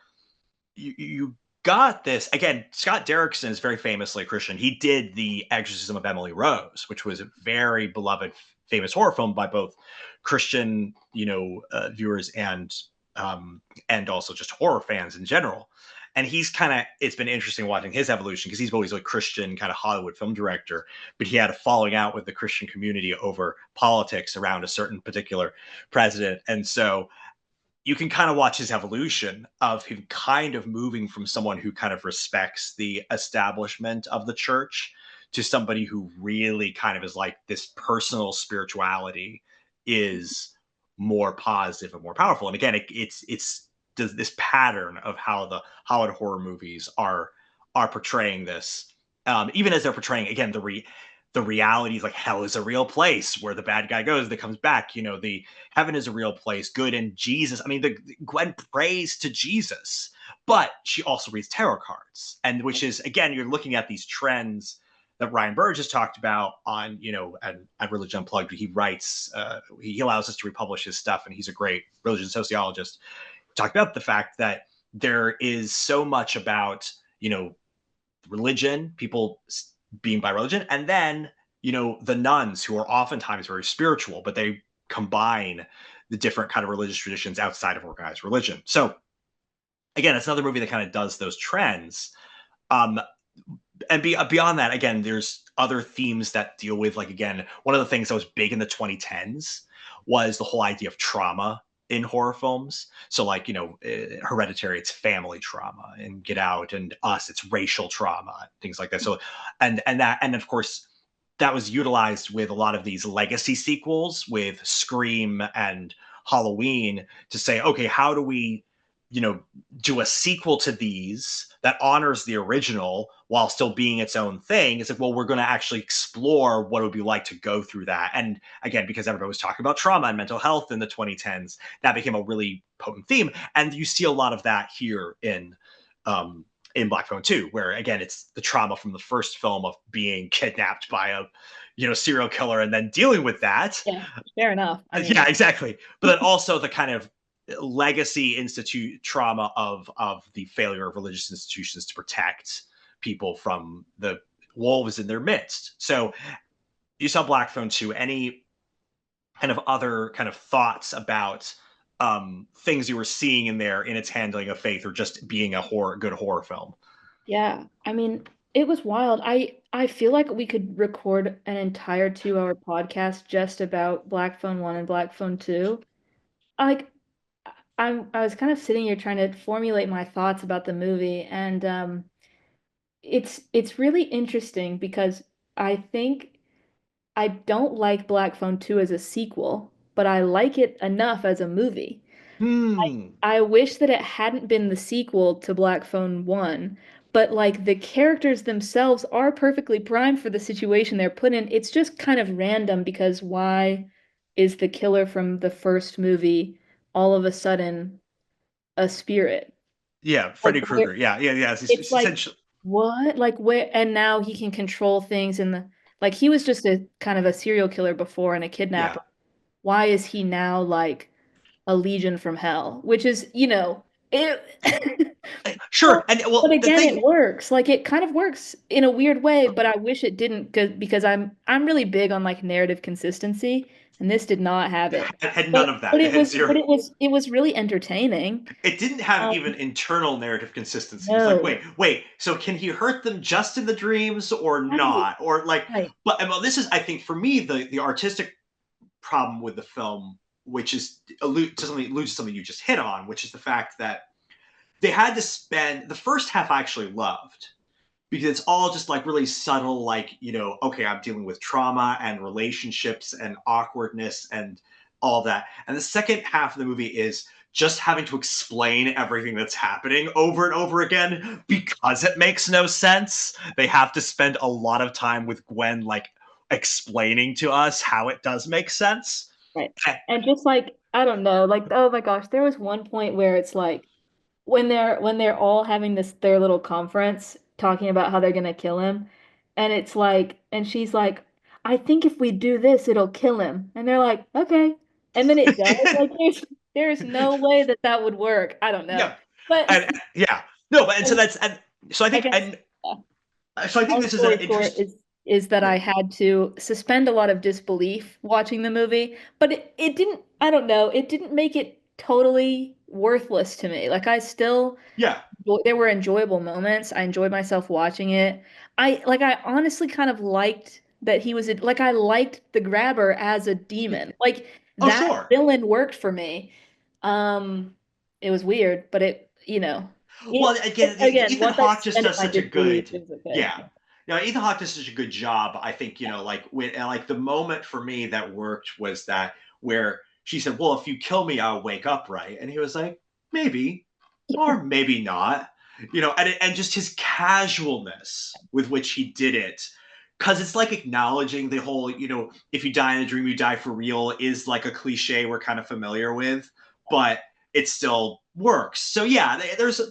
[SPEAKER 1] you got this again. Scott Derrickson is very famously a Christian. He did The Exorcism of Emily Rose, which was a very beloved, famous horror film by both Christian, viewers and also just horror fans in general. And it's been interesting watching his evolution because he's always a Christian kind of Hollywood film director, but he had a falling out with the Christian community over politics around a certain particular president. And so you can kind of watch his evolution of him kind of moving from someone who kind of respects the establishment of the church to somebody who really kind of is like this personal spirituality is more positive and more powerful. And again, it's does this pattern of how the Hollywood horror movies are portraying this, even as they're portraying again the realities, like hell is a real place where the bad guy goes that comes back. The heaven is a real place, good, and Jesus. I mean, Gwen prays to Jesus, but she also reads tarot cards, and which is again, you're looking at these trends that Ryan Burge has talked about on, at Religion Unplugged. He writes, he allows us to republish his stuff, and he's a great religion sociologist. Talked about the fact that there is so much about, religion, people being by religion, and then the nuns who are oftentimes very spiritual, but they combine the different kind of religious traditions outside of organized religion. So again, it's another movie that kind of does those trends. um and beyond that, again, there's other themes that deal with, like, again, one of the things that was big in the 2010s was the whole idea of trauma in horror films. So, like, Hereditary, it's family trauma, and Get Out and Us, it's racial trauma, things like that. So, and of course, that was utilized with a lot of these legacy sequels with Scream and Halloween to say, okay, how do we, you know, do a sequel to these that honors the original while still being its own thing? It's like, well, we're going to actually explore what it would be like to go through that. And again, because everybody was talking about trauma and mental health in the 2010s, that became a really potent theme. And you see a lot of that here um, in Black Phone 2, where again, it's the trauma from the first film of being kidnapped by a, serial killer and then dealing with that.
[SPEAKER 2] Yeah, fair enough. I
[SPEAKER 1] Yeah,
[SPEAKER 2] mean,
[SPEAKER 1] exactly. But then also the kind of legacy institute trauma of the failure of religious institutions to protect people from the wolves in their midst. So you saw Black Phone 2. Any kind of other kind of thoughts about things you were seeing in there in its handling of faith, or just being a good horror film?
[SPEAKER 2] yeah. I mean, it was wild. I feel like we could record an entire 2-hour podcast just about Black Phone 1 and Black Phone 2. Like I was kind of sitting here trying to formulate my thoughts about the movie, and it's really interesting because I think I don't like Black Phone 2 as a sequel, but I like it enough as a movie.
[SPEAKER 1] Hmm.
[SPEAKER 2] I wish that it hadn't been the sequel to Black Phone 1, but like the characters themselves are perfectly primed for the situation they're put in. It's just kind of random because why is the killer from the first movie all of a sudden a spirit?
[SPEAKER 1] Yeah,
[SPEAKER 2] Like
[SPEAKER 1] Freddy
[SPEAKER 2] where
[SPEAKER 1] Krueger. Yeah, yeah, yeah.
[SPEAKER 2] it's
[SPEAKER 1] It's
[SPEAKER 2] like
[SPEAKER 1] essentially,
[SPEAKER 2] what? Like where and now he can control things in the like he was just a kind of a serial killer before and a
[SPEAKER 1] yeah.
[SPEAKER 2] kidnapper. Why is he now like a legion from hell? Which is, it
[SPEAKER 1] Sure. And
[SPEAKER 2] but
[SPEAKER 1] well, the
[SPEAKER 2] again, it
[SPEAKER 1] thing,
[SPEAKER 2] works. Like it kind of works in a weird way, but I wish it didn't because I'm really big on like narrative consistency, and this did not have it.
[SPEAKER 1] had
[SPEAKER 2] But
[SPEAKER 1] none of
[SPEAKER 2] but
[SPEAKER 1] that. It
[SPEAKER 2] it
[SPEAKER 1] had
[SPEAKER 2] was
[SPEAKER 1] zero.
[SPEAKER 2] but it was really entertaining.
[SPEAKER 1] It didn't have
[SPEAKER 2] Um,
[SPEAKER 1] even internal narrative consistency. It's like,
[SPEAKER 2] no,
[SPEAKER 1] wait. So can he hurt them just in the dreams or
[SPEAKER 2] right,
[SPEAKER 1] not? Or like,
[SPEAKER 2] right,
[SPEAKER 1] but well, this is, I think, for me, the artistic problem with the film, which is alludes to something you just hit on, which is the fact that they had to spend the first half. I actually loved, because it's all just like really subtle, like, okay, I'm dealing with trauma and relationships and awkwardness and all that. And the second half of the movie is just having to explain everything that's happening over and over again because it makes no sense. They have to spend a lot of time with Gwen, like, explaining to us how it does make sense.
[SPEAKER 2] right. And just like I don't know, like oh my gosh, there was one point where it's like when they're all having this their little conference talking about how they're gonna kill him, and it's like and she's like, I think if we do this, it'll kill him. And they're like, okay. And then it does. Like there's no way that that would work. I don't know.
[SPEAKER 1] Yeah.
[SPEAKER 2] But
[SPEAKER 1] Yeah. No, but and so that's and so I
[SPEAKER 2] I
[SPEAKER 1] think
[SPEAKER 2] guess
[SPEAKER 1] and
[SPEAKER 2] yeah.
[SPEAKER 1] so I think
[SPEAKER 2] Long
[SPEAKER 1] this is an
[SPEAKER 2] story short
[SPEAKER 1] interest.
[SPEAKER 2] is that
[SPEAKER 1] Yeah.
[SPEAKER 2] I had to suspend a lot of disbelief watching the movie, but it didn't, I don't know, it didn't make it totally worthless to me. Like I still
[SPEAKER 1] Yeah.
[SPEAKER 2] there were enjoyable moments. I enjoyed myself watching it. I honestly kind of liked that he was like I liked the grabber as a demon. Like
[SPEAKER 1] Oh,
[SPEAKER 2] that
[SPEAKER 1] sure.
[SPEAKER 2] villain worked for me. It was weird, but
[SPEAKER 1] Well,
[SPEAKER 2] it
[SPEAKER 1] again,
[SPEAKER 2] again,
[SPEAKER 1] Ethan
[SPEAKER 2] once I
[SPEAKER 1] Hawke just
[SPEAKER 2] suspended
[SPEAKER 1] does
[SPEAKER 2] my
[SPEAKER 1] such a
[SPEAKER 2] disbelief,
[SPEAKER 1] good,
[SPEAKER 2] it was okay.
[SPEAKER 1] yeah. Ethan Hawke does such a good job. I think,
[SPEAKER 2] Yeah.
[SPEAKER 1] like, like the moment for me that worked was that where she said, "Well, if you kill me, I'll wake up, right?" And he was like, "Maybe, or maybe not." And just his casualness with which he did it, because it's like acknowledging the whole, if you die in a dream, you die for real, is like a cliche we're kind of familiar with, but it still works. So yeah, there's,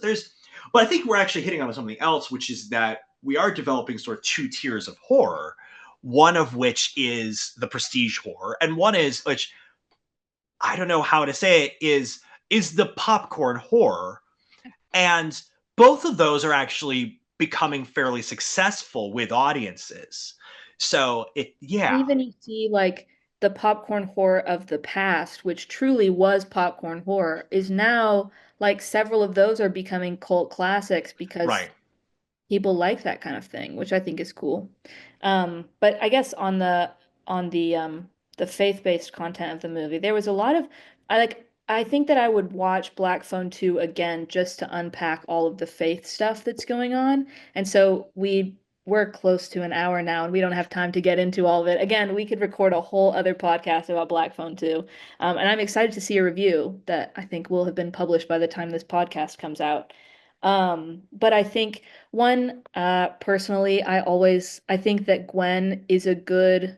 [SPEAKER 1] but I think we're actually hitting on something else, which is that we are developing sort of two tiers of horror. One of which is the prestige horror, and one is, which I don't know how to say it, is the popcorn horror, and both of those are actually becoming fairly successful with audiences. So
[SPEAKER 2] And
[SPEAKER 1] yeah,
[SPEAKER 2] even you see like the popcorn horror of the past, which truly was popcorn horror, is now like several of those are becoming cult classics because
[SPEAKER 1] right.
[SPEAKER 2] people like that kind of thing, which I think is cool. But I guess on the faith-based content of the movie, there was a lot of I think that I would watch Black Phone 2 again just to unpack all of the faith stuff that's going on. And so we're close to an hour now and we don't have time to get into all of it. Again, we could record a whole other podcast about Black Phone 2. And I'm excited to see a review that I think will have been published by the time this podcast comes out. But I think one, personally, I think that Gwen is a good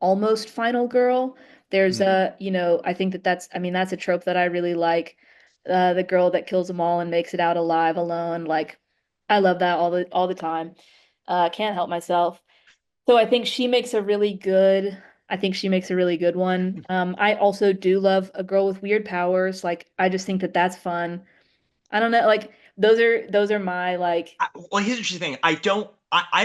[SPEAKER 2] almost final girl. There's
[SPEAKER 1] Mm.
[SPEAKER 2] I think I mean, that's a trope that I really like. The girl that kills them all and makes it out alive alone. Like, I love that all the time. Can't help myself. So I think she makes a really good one. I also do love a girl with weird powers. Like, I just think that that's fun. I don't know, like those are my like
[SPEAKER 1] Well, here's the interesting thing. I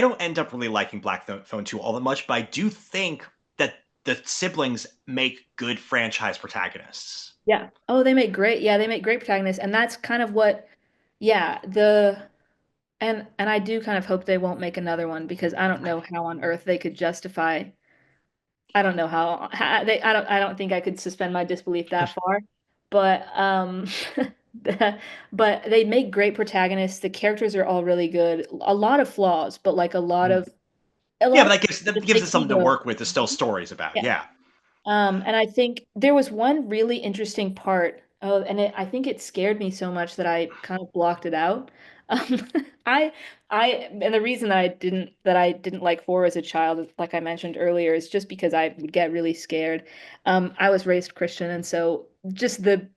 [SPEAKER 1] don't end up really liking Black Phone 2 all that much, but I do think that the siblings make good franchise protagonists.
[SPEAKER 2] yeah. Oh, they make great protagonists, and that's kind of what yeah, the and I do kind of hope they won't make another one because I don't know how on earth they could justify I don't know how they I don't think I could suspend my disbelief that far. But but they make great protagonists. The characters are all really good. A lot of flaws, but like
[SPEAKER 1] Mm.
[SPEAKER 2] a
[SPEAKER 1] Yeah,
[SPEAKER 2] lot
[SPEAKER 1] but
[SPEAKER 2] of
[SPEAKER 1] that
[SPEAKER 2] just
[SPEAKER 1] gives
[SPEAKER 2] makes
[SPEAKER 1] us
[SPEAKER 2] me
[SPEAKER 1] something to
[SPEAKER 2] go,
[SPEAKER 1] work with to tell stories about.
[SPEAKER 2] yeah.
[SPEAKER 1] Yeah.
[SPEAKER 2] And I think there was one really interesting part. Oh, and I think it scared me so much that I kind of blocked it out. Um, I, and the reason that I didn't like horror as a child, like I mentioned earlier, is just because I would get really scared. I was raised Christian, and so just the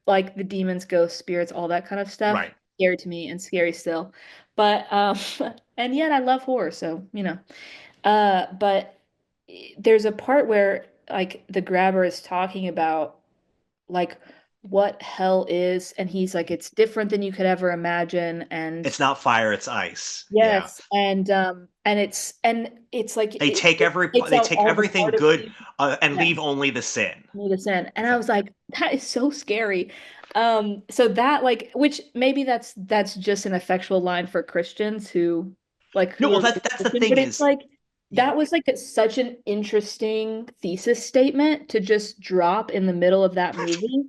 [SPEAKER 2] demons, ghosts, spirits, all that kind of stuff,
[SPEAKER 1] Right.
[SPEAKER 2] scary to me and scary still. But and yet I love horror, so but there's a part where like the grabber is talking about like what hell is, and he's like, it's different than you could ever imagine, and
[SPEAKER 1] It's not fire, it's ice. Yeah.
[SPEAKER 2] yes, and it's like it takes
[SPEAKER 1] They
[SPEAKER 2] out
[SPEAKER 1] take
[SPEAKER 2] all the
[SPEAKER 1] everything
[SPEAKER 2] part of
[SPEAKER 1] good
[SPEAKER 2] you.
[SPEAKER 1] and
[SPEAKER 2] Yes,
[SPEAKER 1] leave only the sin.
[SPEAKER 2] need a sin. And
[SPEAKER 1] It's
[SPEAKER 2] I
[SPEAKER 1] like,
[SPEAKER 2] was like, that is so scary. So that like, which maybe that's just an effectual line for Christians
[SPEAKER 1] no,
[SPEAKER 2] who
[SPEAKER 1] well
[SPEAKER 2] are really
[SPEAKER 1] that's the
[SPEAKER 2] Christian,
[SPEAKER 1] thing
[SPEAKER 2] but it's
[SPEAKER 1] is
[SPEAKER 2] like
[SPEAKER 1] yeah.
[SPEAKER 2] that was like such an interesting thesis statement to just drop in the middle of that movie.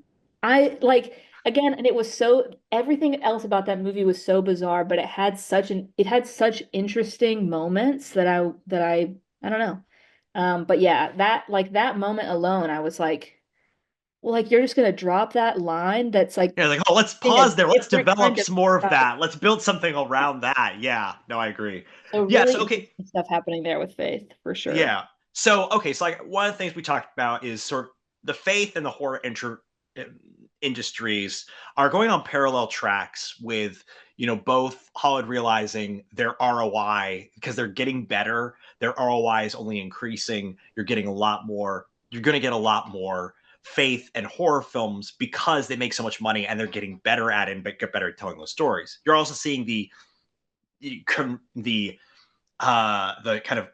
[SPEAKER 2] I like again, and it was so everything else about that movie was so bizarre, but it had such interesting moments I don't know. But yeah, that moment alone, I was like, well, like you're just gonna drop that line that's like
[SPEAKER 1] You're like, oh, let's
[SPEAKER 2] being a
[SPEAKER 1] pause there. Let's
[SPEAKER 2] different
[SPEAKER 1] develop
[SPEAKER 2] kind of
[SPEAKER 1] some more of
[SPEAKER 2] stuff.
[SPEAKER 1] that. Let's build something around that. Yeah, no, I agree.
[SPEAKER 2] So
[SPEAKER 1] Yeah,
[SPEAKER 2] really
[SPEAKER 1] so okay,
[SPEAKER 2] interesting stuff happening there with Faith for sure.
[SPEAKER 1] yeah. So okay, so like one of the things we talked about is sort of the faith and the horror industries are going on parallel tracks with both Hollywood realizing their ROI because they're getting better. Their ROI is only increasing. You're getting a lot more. You're going to get a lot more faith and horror films because they make so much money and they're getting better at it and get better at telling those stories. You're also seeing the kind of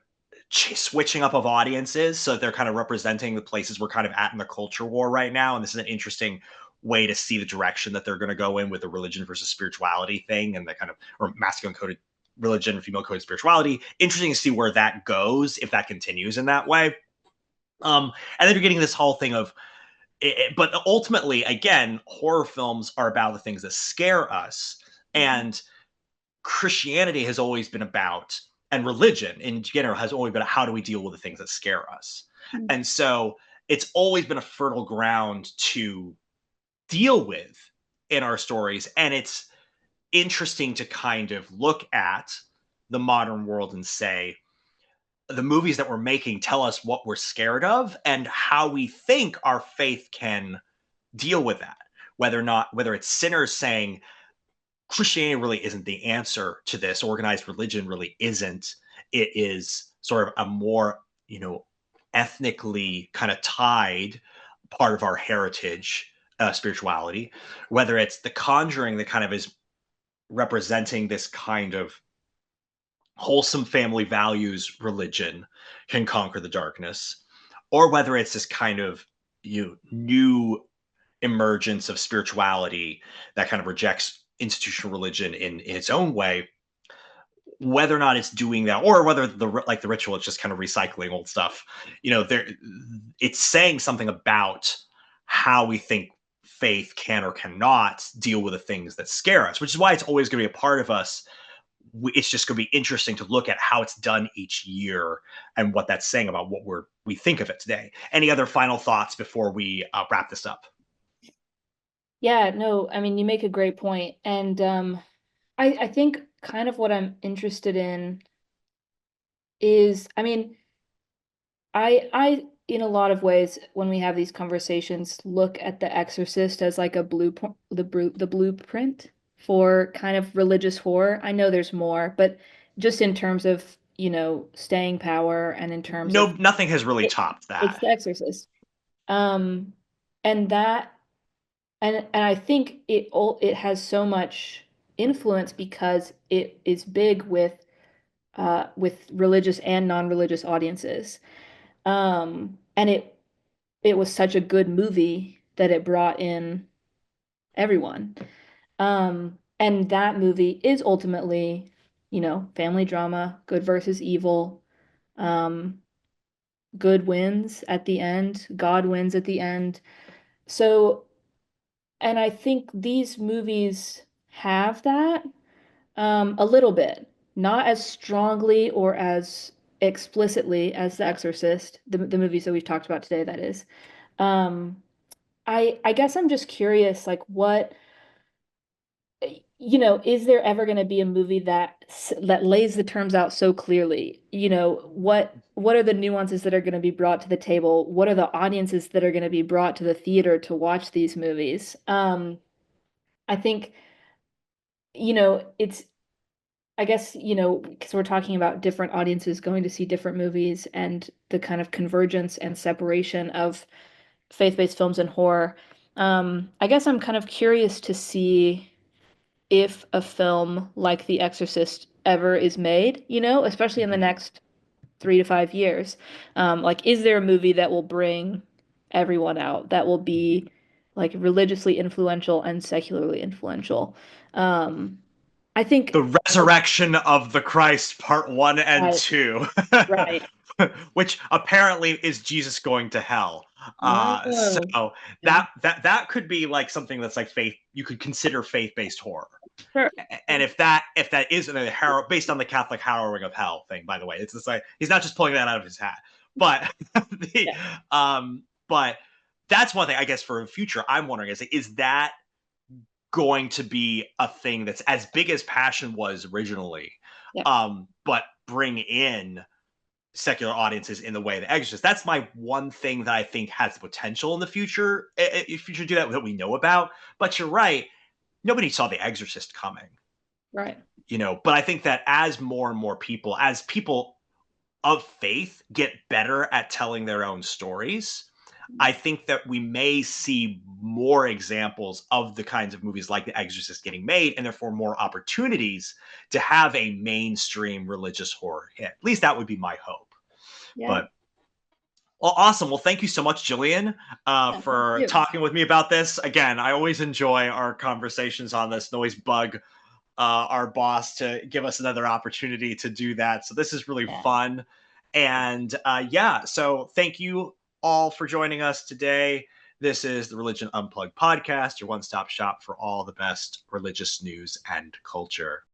[SPEAKER 1] switching up of audiences so they're kind of representing the places we're kind of at in the culture war right now, and this is an interesting way to see the direction that they're going to go in with the religion versus spirituality thing and the kind of or masculine coded religion, female coded spirituality. Interesting to see where that goes if that continues in that way. And then you're getting this whole thing of but ultimately again horror films are about the things that scare us,
[SPEAKER 2] Mhm.
[SPEAKER 1] and Christianity has always been about, and religion in general has always been, how do we deal with the things that scare us? And so it's always been a fertile ground to deal with in our stories. And it's interesting to kind of look at the modern world and say, the movies that we're making tell us what we're scared of and how we think our faith can deal with that. Whether it's sinners saying, Christianity really isn't the answer to this. Organized religion really isn't. It is sort of a more, ethnically kind of tied part of our heritage, spirituality. Whether it's the Conjuring that kind of is representing this kind of wholesome family values religion can conquer the darkness, or whether it's this kind of new emergence of spirituality that kind of rejects institutional religion in its own way. whether or not it's doing that, or whether the ritual is just kind of recycling old stuff, there it's saying something about how we think faith can or cannot deal with the things that scare us, which is why it's always going to be a part of us. It's just going to be interesting to look at how it's done each year and what that's saying about what we think of it today. Any other final thoughts before we wrap this up?
[SPEAKER 2] Yeah, no, I mean, you make a great point. And I think kind of what I'm interested in is, I mean, in a lot of ways, when we have these conversations, look at The Exorcist as like a blueprint, the blueprint for kind of religious horror. I know there's more, but just in terms of, staying power and in terms
[SPEAKER 1] No,
[SPEAKER 2] of
[SPEAKER 1] nothing has really
[SPEAKER 2] it,
[SPEAKER 1] topped
[SPEAKER 2] it's
[SPEAKER 1] that.
[SPEAKER 2] The Exorcist. Um, and that and I think it has so much influence because it is big with religious and non-religious audiences. And it was such a good movie that it brought in everyone. And that movie is ultimately, family drama, good versus evil. Um, Good wins at the end, God wins at the end. So, and I think these movies have that a little bit, not as strongly or as explicitly as The Exorcist, the movies that we've talked about today, that is. Um, I guess I'm just curious, like is there ever going to be a movie that lays the terms out so clearly? What are the nuances that are going to be brought to the table? What are the audiences that are going to be brought to the theater to watch these movies? I think, it's I guess, because we're talking about different audiences going to see different movies and the kind of convergence and separation of faith-based films and horror. I guess I'm kind of curious to see if a film like The Exorcist ever is made, especially in the
[SPEAKER 1] Mhm.
[SPEAKER 2] next 3 to 5 years. Like, is there a movie that will bring everyone out, that will be like religiously influential and secularly influential? Um, I think,
[SPEAKER 1] The Resurrection of the Christ, part one and
[SPEAKER 2] right,
[SPEAKER 1] two,
[SPEAKER 2] right.
[SPEAKER 1] which apparently is Jesus going to hell.
[SPEAKER 2] Oh,
[SPEAKER 1] So
[SPEAKER 2] yeah,
[SPEAKER 1] that could be like something that's like faith. You could consider faith-based horror.
[SPEAKER 2] sure.
[SPEAKER 1] And if that isn't a harrow based on the Catholic harrowing of hell thing, by the way, it's just like he's not just pulling that out of his hat. But the
[SPEAKER 2] Yeah,
[SPEAKER 1] but that's one thing I guess for the future. I'm wondering is that going to be a thing that's as big as Passion was originally,
[SPEAKER 2] yeah,
[SPEAKER 1] but bring in secular audiences in the way of The Exorcist. That's my one thing that I think has the potential in the future. If you should do that we know about. But you're right. Nobody saw The Exorcist coming,
[SPEAKER 2] right.
[SPEAKER 1] But I think that as more and more people, as people of faith get better at telling their own stories, I think that we may see more examples of the kinds of movies like The Exorcist getting made, and therefore more opportunities to have a mainstream religious horror hit. At least that would be my hope.
[SPEAKER 2] Yeah,
[SPEAKER 1] But well, awesome. Well, thank you so much, Jillian,
[SPEAKER 2] yeah, thank
[SPEAKER 1] for
[SPEAKER 2] you.
[SPEAKER 1] talking with me about this. Again, I always enjoy our conversations on this and always bug our boss to give us another opportunity to do that. So this is really
[SPEAKER 2] Yeah,
[SPEAKER 1] fun. And yeah, so thank you all for joining us today. This is the Religion Unplugged podcast, your one stop shop for all the best religious news and culture.